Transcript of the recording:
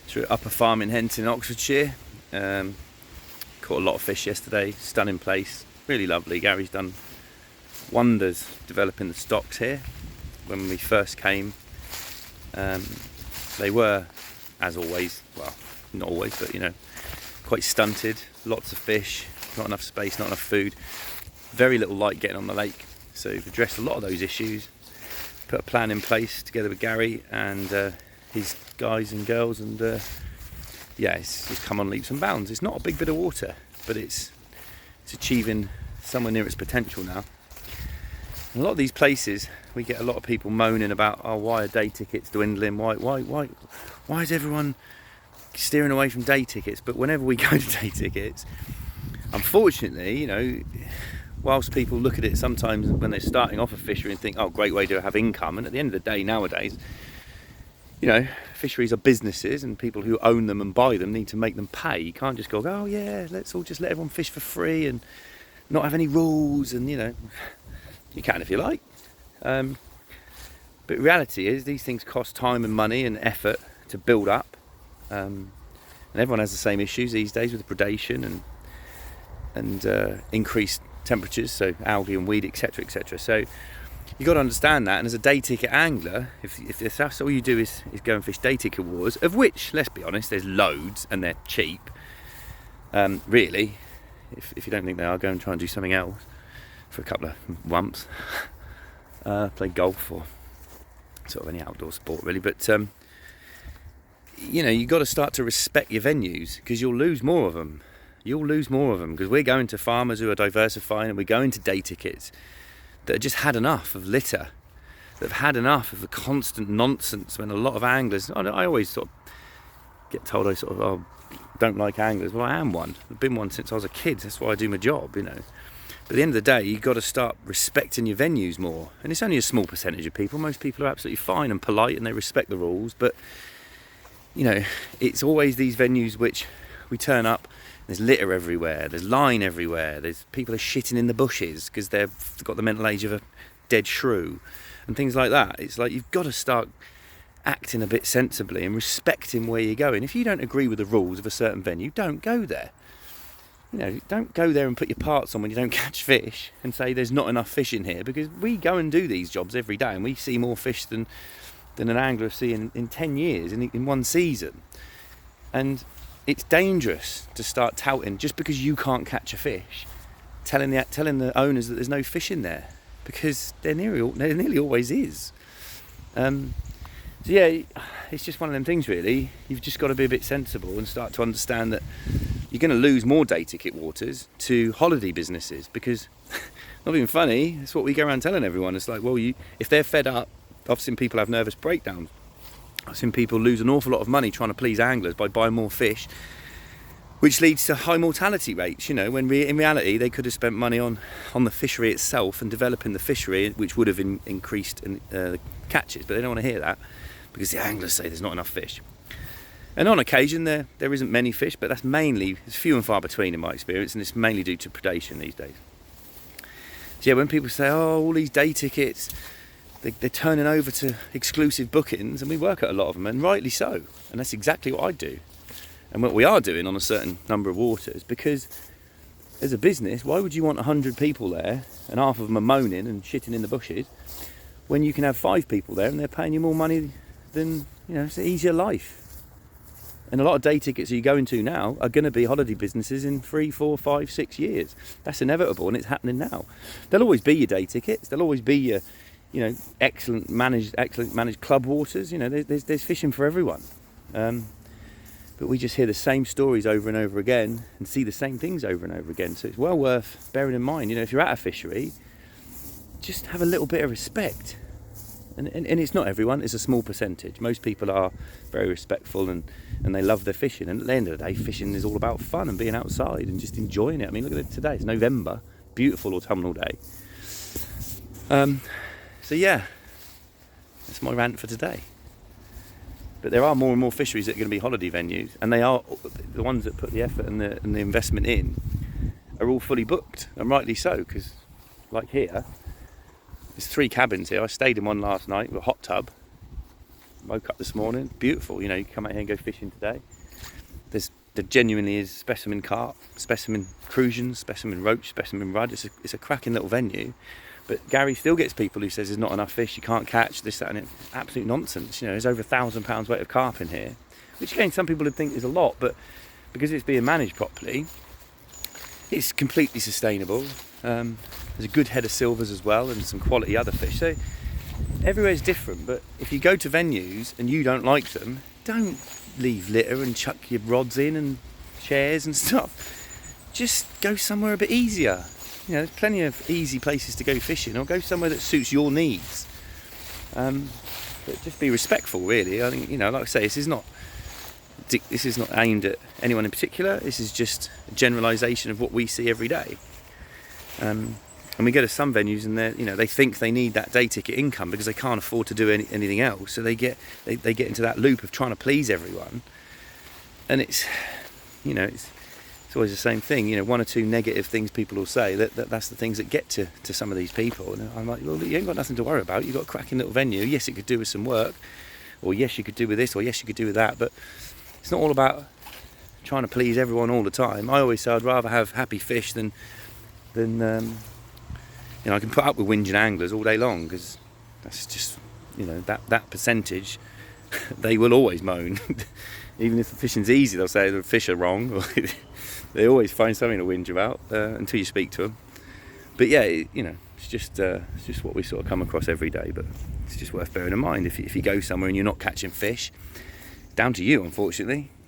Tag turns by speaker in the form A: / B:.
A: Through Upper Farm in Henton, Oxfordshire. Caught a lot of fish yesterday. Stunning place, really lovely. Gary's done wonders developing the stocks here. When we first came, they were, as always, well, not always, but quite stunted. Lots of fish, not enough space, not enough food, very little light getting on the lake. So we've addressed a lot of those issues, put a plan in place together with Gary and his guys and girls, and it's come on leaps and bounds. It's not a big bit of water, but it's achieving somewhere near its potential now. And a lot of these places, we get a lot of people moaning about, why are day tickets dwindling? Why is everyone steering away from day tickets? But whenever we go to day tickets, unfortunately, whilst people look at it sometimes when they're starting off a fishery and think, great way to have income, and at the end of the day nowadays, fisheries are businesses, and people who own them and buy them need to make them pay. You can't just go, let's all just let everyone fish for free and not have any rules, and you can if you like. But reality is these things cost time and money and effort to build up. And everyone has the same issues these days with predation and increased temperatures, so algae and weed, etc, etc. So you've got to understand that, and as a day ticket angler, if that's all you do is go and fish day ticket waters, of which, let's be honest, there's loads and they're cheap, really, if you don't think they are, go and try and do something else for a couple of months. Play golf or sort of any outdoor sport really, but you've got to start to respect your venues, because you'll lose more of them because we're going to farmers who are diversifying, and we're going to day tickets that have just had enough of litter, that have had enough of the constant nonsense. When a lot of anglers, I always sort of get told I sort of don't like anglers. Well, I am one. I've been one since I was a kid. That's why I do my job, But at the end of the day, you've got to start respecting your venues more. And it's only a small percentage of people. Most people are absolutely fine and polite and they respect the rules. But, it's always these venues which we turn up, there's litter everywhere, there's line everywhere, there's people are shitting in the bushes because they've got the mental age of a dead shrew and things like that. It's like you've got to start acting a bit sensibly and respecting where you're going. If you don't agree with the rules of a certain venue, don't go there. Don't go there and put your parts on when you don't catch fish and say there's not enough fish in here, because we go and do these jobs every day and we see more fish than an angler see in 10 years in one season. And it's dangerous to start touting just because you can't catch a fish, telling the owners that there's no fish in there, because there nearly always is. It's just one of them things really. You've just got to be a bit sensible and start to understand that you're going to lose more day ticket waters to holiday businesses, because not being funny, it's what we go around telling everyone. It's like, if they're fed up, I've seen people have nervous breakdowns. I've seen people lose an awful lot of money trying to please anglers by buying more fish, which leads to high mortality rates, when in reality they could have spent money on the fishery itself and developing the fishery, which would have increased catches. But they don't want to hear that because the anglers say there's not enough fish. And on occasion there isn't many fish, but it's few and far between in my experience, and it's mainly due to predation these days. So when people say, all these day tickets, they're turning over to exclusive bookings, and we work at a lot of them, and rightly so, and that's exactly what I do and what we are doing on a certain number of waters, because as a business, why would you want 100 people there and half of them are moaning and shitting in the bushes when you can have 5 people there and they're paying you more money than, it's an easier life. And a lot of day tickets you go into now are going to be holiday businesses in 3, 4, 5, 6 years. That's inevitable, and it's happening now. There'll always be your day tickets, there'll always be your excellent managed club waters. There's fishing for everyone. But we just hear the same stories over and over again and see the same things over and over again. So it's well worth bearing in mind, if you're at a fishery, just have a little bit of respect. And it's not everyone, it's a small percentage. Most people are very respectful and they love their fishing. And at the end of the day, fishing is all about fun and being outside and just enjoying it. I mean, look at it today, it's November, beautiful autumnal day. That's my rant for today. But there are more and more fisheries that are going to be holiday venues, and they are the ones that put the effort and the investment in are all fully booked, and rightly so, because like here, there's 3 cabins here. I stayed in one last night with a hot tub, woke up this morning, beautiful. You come out here and go fishing today. There genuinely is specimen carp, specimen crucians, specimen roach, specimen rudd. It's a cracking little venue. But Gary still gets people who says there's not enough fish, you can't catch this, that, and it. Absolute nonsense. There's over £1,000 weight of carp in here, which again some people would think is a lot, but because it's being managed properly, it's completely sustainable. There's a good head of silvers as well, and some quality other fish. So everywhere's different. But if you go to venues and you don't like them, don't leave litter and chuck your rods in and chairs and stuff. Just go somewhere a bit easier. There's plenty of easy places to go fishing, or go somewhere that suits your needs. But just be respectful, really. I think, like I say, this is not aimed at anyone in particular. This is just a generalisation of what we see every day. And we go to some venues and they think they need that day ticket income because they can't afford to do anything else. So they get into that loop of trying to please everyone. And it's always the same thing. One or two negative things people will say, that's the things that get to some of these people. And I'm like, well, you ain't got nothing to worry about. You've got a cracking little venue. Yes, it could do with some work, or yes, you could do with this, or yes, you could do with that. But it's not all about trying to please everyone all the time. I always say I'd rather have happy fish than I can put up with whinging anglers all day long, because that's just that percentage they will always moan. Even if the fishing's easy, they'll say the fish are wrong, or they always find something to whinge about until you speak to them. But yeah, it's just what we sort of come across every day. But it's just worth bearing in mind. If you go somewhere and you're not catching fish, down to you, unfortunately.